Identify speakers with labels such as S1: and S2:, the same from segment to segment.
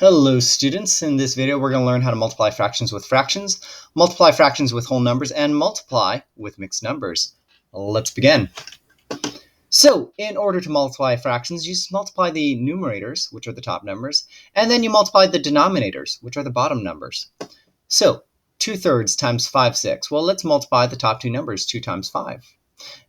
S1: Hello students, in this video we're going to learn how to multiply fractions with fractions, multiply fractions with whole numbers, and multiply with mixed numbers. Let's begin. So in order to multiply fractions, you just multiply the numerators, which are the top numbers, and then you multiply the denominators, which are the bottom numbers. So 2/3 times 5/6. Well, let's multiply the top two numbers, 2 times 5,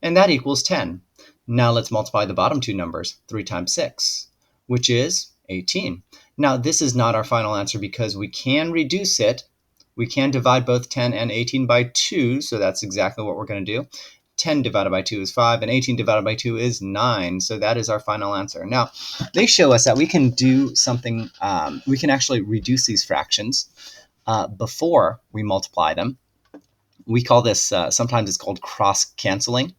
S1: and that equals 10. Now let's multiply the bottom two numbers, 3 times 6, which is 18. Now this is not our final answer because we can reduce it. We can divide both 10 and 18 by 2, so that's exactly what we're going to do. 10 divided by 2 is 5, and 18 divided by 2 is 9, so that is our final answer. Now, they show us that we can do something, we can actually reduce these fractions before we multiply them. We call this, sometimes it's called cross-canceling.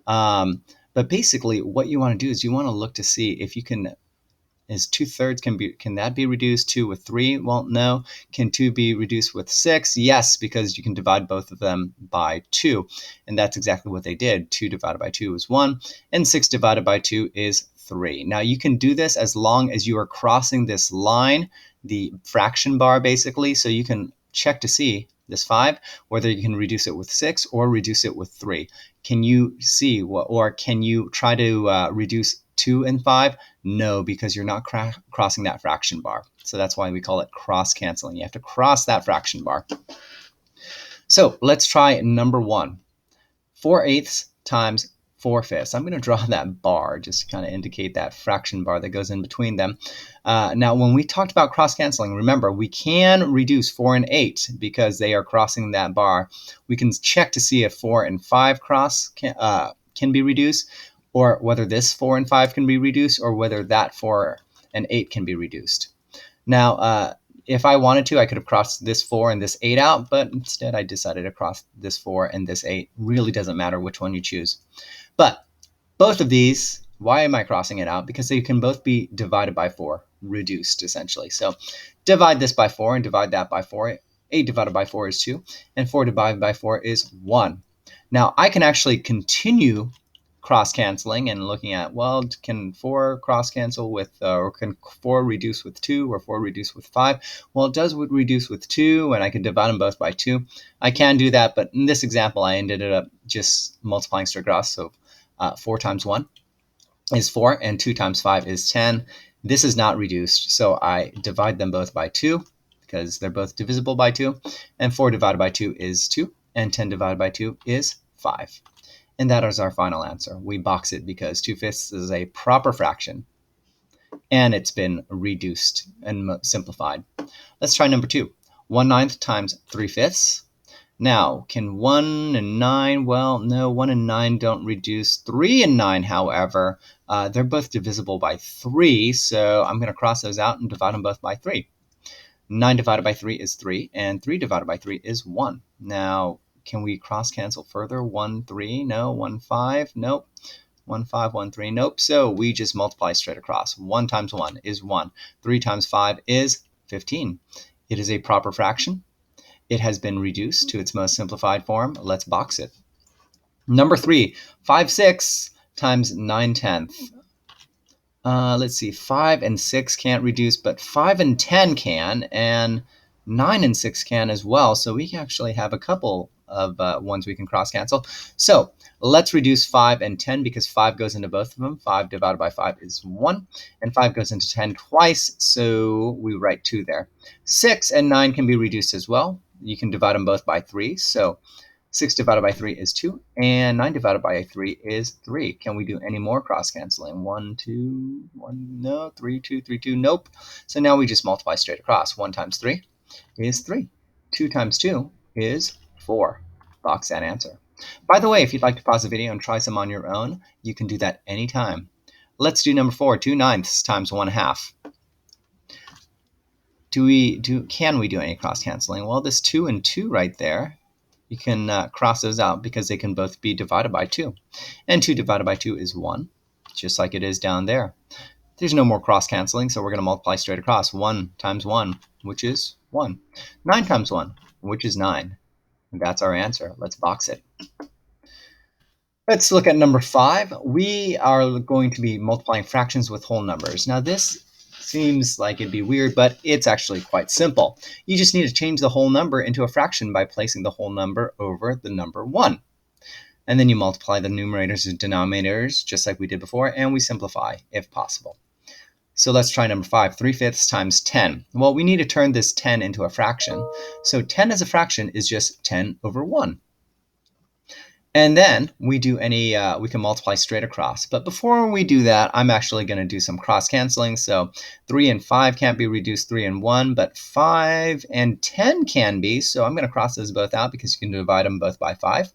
S1: But basically, what you want to do is you want to look to see if you can, is 2/3, can that be reduced? 2 with 3? Well, no. Can 2 be reduced with 6? Yes, because you can divide both of them by 2. And that's exactly what they did. 2 divided by 2 is 1, and 6 divided by 2 is 3. Now, you can do this as long as you are crossing this line, the fraction bar, basically, so you can check to see this 5, whether you can reduce it with 6 or reduce it with 3. Can you see, or can you try to reduce 2 and 5? No, because you're not crossing that fraction bar. So that's why we call it cross-canceling. You have to cross that fraction bar. So let's try number 1. 4/8 times 4/5. I'm going to draw that bar just to kind of indicate that fraction bar that goes in between them. Now, when we talked about cross-canceling, remember, we can reduce 4 and 8 because they are crossing that bar. We can check to see if 4 and 5 can be reduced, or whether this 4 and 5 can be reduced, or whether that 4 and 8 can be reduced. Now, if I wanted to, I could have crossed this 4 and this 8 out, but instead I decided to cross this 4 and this 8. Really doesn't matter which one you choose. But both of these, why am I crossing it out? Because they can both be divided by 4, reduced essentially. So divide this by 4 and divide that by 4. 8 divided by 4 is 2, and 4 divided by 4 is 1. Now I can actually continue cross-canceling and looking at, well, can 4 cross-cancel with, or can 4 reduce with 2, or 4 reduce with 5? Well, it does reduce with 2, and I can divide them both by 2. I can do that, but in this example, I ended up just multiplying straight across. So 4 times 1 is 4, and 2 times 5 is 10. This is not reduced, so I divide them both by 2 because they're both divisible by 2, and 4 divided by 2 is 2, and 10 divided by 2 is 5. And that is our final answer. We box it because 2/5 is a proper fraction, and it's been reduced and simplified. Let's try number 2. 1/9 times 3/5. Now, can 1 and 9? Well, no, 1 and 9 don't reduce. 3 and 9, however, they're both divisible by 3, so I'm going to cross those out and divide them both by 3. 9 divided by 3 is 3, and 3 divided by 3 is 1. Now, can we cross-cancel further? 1, 3, no. 1, 5, nope. 1, 5, 1, 3, nope. So we just multiply straight across. 1 times 1 is 1. 3 times 5 is 15. It is a proper fraction. It has been reduced to its most simplified form. Let's box it. Number 3, 5/6 times 9/10. Let's see, 5 and 6 can't reduce, but 5 and 10 can, and 9 and 6 can as well. So we actually have a couple of ones we can cross-cancel. So let's reduce 5 and 10 because 5 goes into both of them. 5 divided by 5 is 1, and 5 goes into 10 twice, so we write 2 there. 6 and 9 can be reduced as well. You can divide them both by 3, so 6 divided by 3 is 2, and 9 divided by 3 is 3. Can we do any more cross-canceling? 1, 2, 1, no, 3, 2, 3, 2, nope. So now we just multiply straight across. 1 times 3 is 3. 2 times 2 is 4. Box that answer. By the way, if you'd like to pause the video and try some on your own, you can do that anytime. Let's do number 4, 2/9 times 1/2. Can we do any cross-canceling? Well, this 2 and 2 right there, you can cross those out because they can both be divided by 2. And 2 divided by 2 is 1, just like it is down there. There's no more cross-canceling, so we're going to multiply straight across. 1 times 1, which is 1. 9 times 1, which is 9. And that's our answer. Let's box it. Let's look at number 5. We are going to be multiplying fractions with whole numbers. Now this Seems like it'd be weird, but it's actually quite simple. You just need to change the whole number into a fraction by placing the whole number over the number 1. And then you multiply the numerators and denominators, just like we did before, and we simplify if possible. So let's try number 5, 3/5 times 10. Well, we need to turn this 10 into a fraction. So 10 as a fraction is just 10 over 1. And then we can multiply straight across. But before we do that, I'm actually going to do some cross canceling. So 3 and 5 can't be reduced 3 and 1, but 5 and 10 can be. So I'm going to cross those both out because you can divide them both by 5.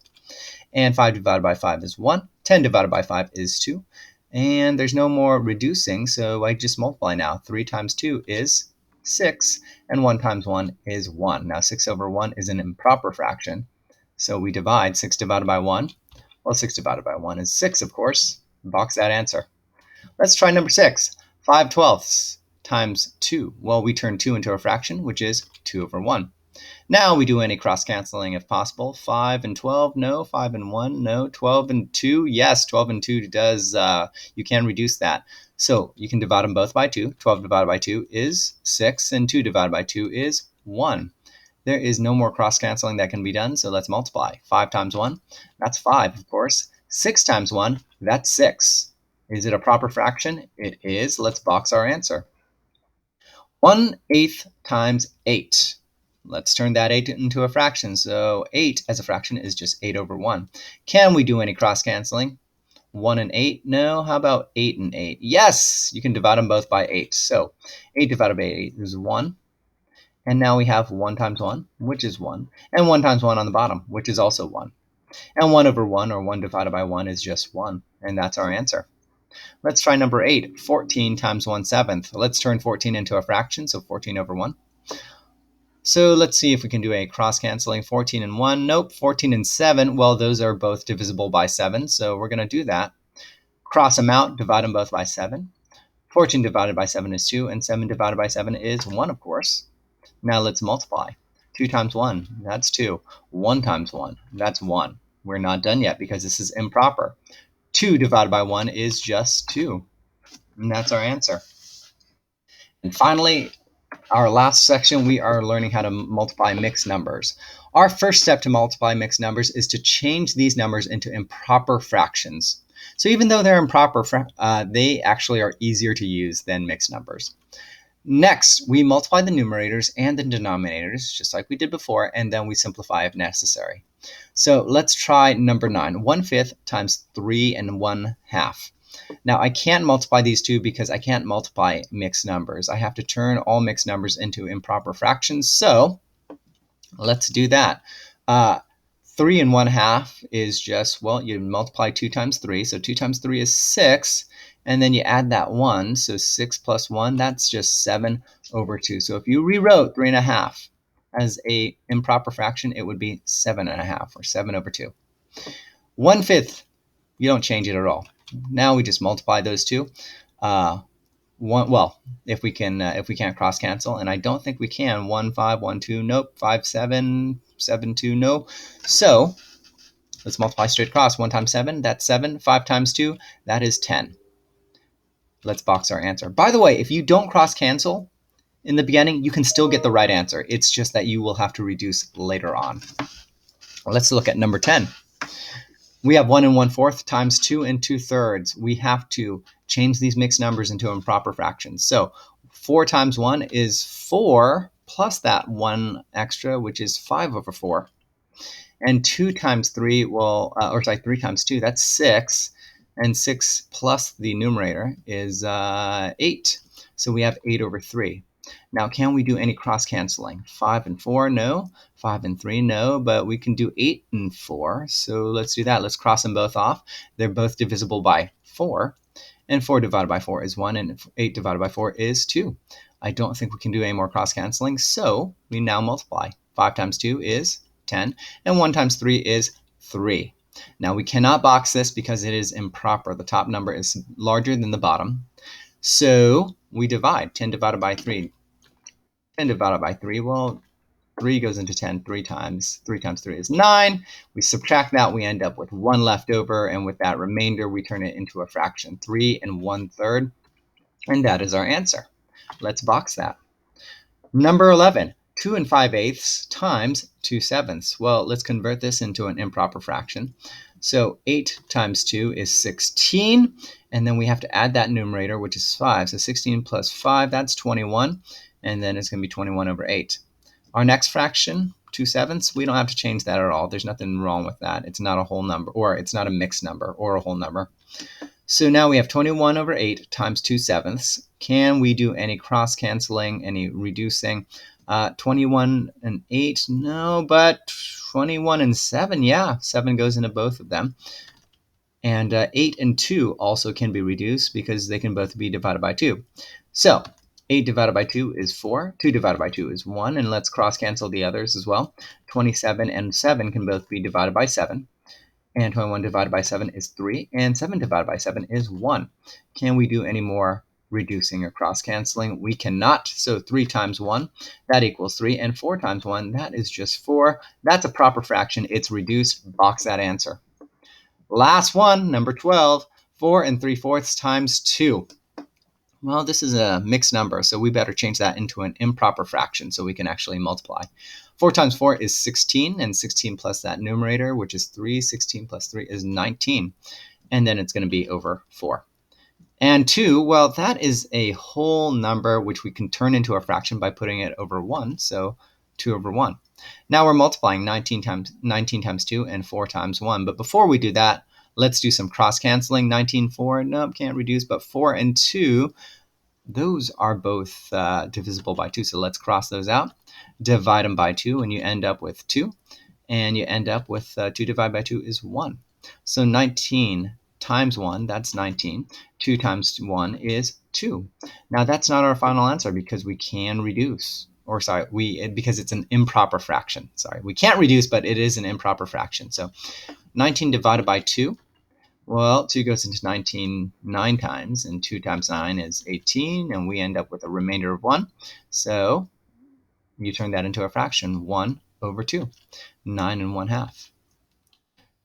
S1: And 5 divided by 5 is 1. 10 divided by 5 is 2. And there's no more reducing, so I just multiply now. 3 times 2 is 6, and 1 times 1 is 1. Now 6 over 1 is an improper fraction, so we divide 6 divided by 1. Well, 6 divided by 1 is 6, of course. Box that answer. Let's try number 6. 5/12 times 2. Well, we turn 2 into a fraction, which is 2 over 1. Now we do any cross-canceling if possible. 5 and 12, no. 5 and 1, no. 12 and 2, yes. 12 and 2 does, you can reduce that. So you can divide them both by 2. 12 divided by 2 is 6, and 2 divided by 2 is 1. There is no more cross-canceling that can be done, so let's multiply. 5 times 1, that's 5, of course. 6 times 1, that's 6. Is it a proper fraction? It is. Let's box our answer. 1/8 times 8. Let's turn that 8 into a fraction. So 8 as a fraction is just 8 over 1. Can we do any cross-canceling? 1 and 8? No. How about 8 and 8? Yes! You can divide them both by 8. So 8 divided by 8 is 1. And now we have 1 times 1, which is 1. And 1 times 1 on the bottom, which is also 1. And 1 over 1, or 1 divided by 1, is just 1. And that's our answer. Let's try number 8. 14 times 1/7. Let's turn 14 into a fraction, so 14 over 1. So let's see if we can do a cross-canceling. 14 and 1, nope. 14 and 7, well, those are both divisible by 7, so we're going to do that. Cross them out, divide them both by 7. 14 divided by 7 is 2, and 7 divided by 7 is 1, of course. Now let's multiply. 2 times 1, that's 2. 1 times 1, that's 1. We're not done yet because this is improper. 2 divided by 1 is just 2, and that's our answer. And finally, our last section, we are learning how to multiply mixed numbers. Our first step to multiply mixed numbers is to change these numbers into improper fractions. So even though they're improper, they actually are easier to use than mixed numbers. Next, we multiply the numerators and the denominators, just like we did before, and then we simplify if necessary. So let's try number 9. 1/5 times 3 and 1/2. Now, I can't multiply these two because I can't multiply mixed numbers. I have to turn all mixed numbers into improper fractions. So let's do that. 3 and 1/2 is just, well, you multiply 2 times 3. So 2 times 3 is 6. And then you add that 1. So 6 plus 1, that's just 7 over 2. So if you rewrote 3.5 as a improper fraction, it would be 7.5, or 7 over 2. 1/5, you don't change it at all. Now we just multiply those two. If we can't cross cancel, and I don't think we can. 1, 5, 1, 2, nope. 5, 7, 7, 2, no. So let's multiply straight across. 1 times 7, that's 7. 5 times 2, that is 10. Let's box our answer. By the way, if you don't cross cancel in the beginning, you can still get the right answer. It's just that you will have to reduce later on. Let's look at number 10. We have 1 1/4 times 2 2/3. We have to change these mixed numbers into improper fractions. So 4 times 1 is 4 plus that 1 extra, which is 5 over 4. And 2 times 3, 3 times 2, that's 6. And 6 plus the numerator is 8. So we have 8 over 3. Now, can we do any cross-canceling? 5 and 4, no. 5 and 3, no. But we can do 8 and 4. So let's do that. Let's cross them both off. They're both divisible by 4. And 4 divided by 4 is 1. And 8 divided by 4 is 2. I don't think we can do any more cross-canceling. So we now multiply. 5 times 2 is 10. And 1 times 3 is 3. Now, we cannot box this because it is improper. The top number is larger than the bottom. So we divide. 10 divided by 3. 10 divided by 3, well, 3 goes into 10 3 times. 3 times 3 is 9. We subtract that, we end up with 1 left over, and with that remainder, we turn it into a fraction, 3 1/3, and that is our answer. Let's box that. Number 11, 2 and 5/8 times 2/7. Well, let's convert this into an improper fraction. So 8 times 2 is 16, and then we have to add that numerator, which is 5. So 16 plus 5, that's 21, and then it's going to be 21 over 8. Our next fraction, 2/7, we don't have to change that at all. There's nothing wrong with that. It's not a whole number, or it's not a mixed number, or a whole number. So now we have 21 over 8 times 2/7. Can we do any cross-canceling, any reducing? 21 and 8, no, but 21 and 7, yeah, 7 goes into both of them. And 8 and 2 also can be reduced because they can both be divided by 2. So 8 divided by 2 is 4, 2 divided by 2 is 1, and let's cross-cancel the others as well. 27 and 7 can both be divided by 7. And 21 divided by 7 is 3, and 7 divided by 7 is 1. Can we do any more reducing or cross-canceling? We cannot. So 3 times 1, that equals 3, and 4 times 1, that is just 4. That's a proper fraction. It's reduced. Box that answer. Last one, number 12, 4 and 3/4 times 2. Well, this is a mixed number, so we better change that into an improper fraction so we can actually multiply. 4 times 4 is 16, and 16 plus that numerator, which is 3. 16 plus 3 is 19, and then it's going to be over 4. And 2, well, that is a whole number which we can turn into a fraction by putting it over 1, so 2 over 1. Now we're multiplying 19 times 2 and 4 times 1, but before we do that, let's do some cross-canceling. 19, 4, nope, can't reduce, but 4 and 2, those are both divisible by 2, so let's cross those out. Divide them by 2, and you end up with 2, and you end up with 2 divided by 2 is 1. So 19 times 1, that's 19. 2 times 1 is 2. Now that's not our final answer because we can reduce. Or sorry, because it's an improper fraction. Sorry, we can't reduce, but it is an improper fraction. So 19 divided by 2, well, 2 goes into 19 9 times, and 2 times 9 is 18, and we end up with a remainder of 1. So you turn that into a fraction, 1 over 2, 9 and 1/2.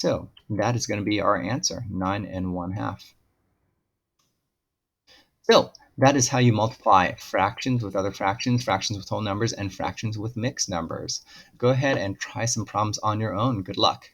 S1: So that is going to be our answer, 9 and 1/2. So that is how you multiply fractions with other fractions, fractions with whole numbers, and fractions with mixed numbers. Go ahead and try some problems on your own. Good luck.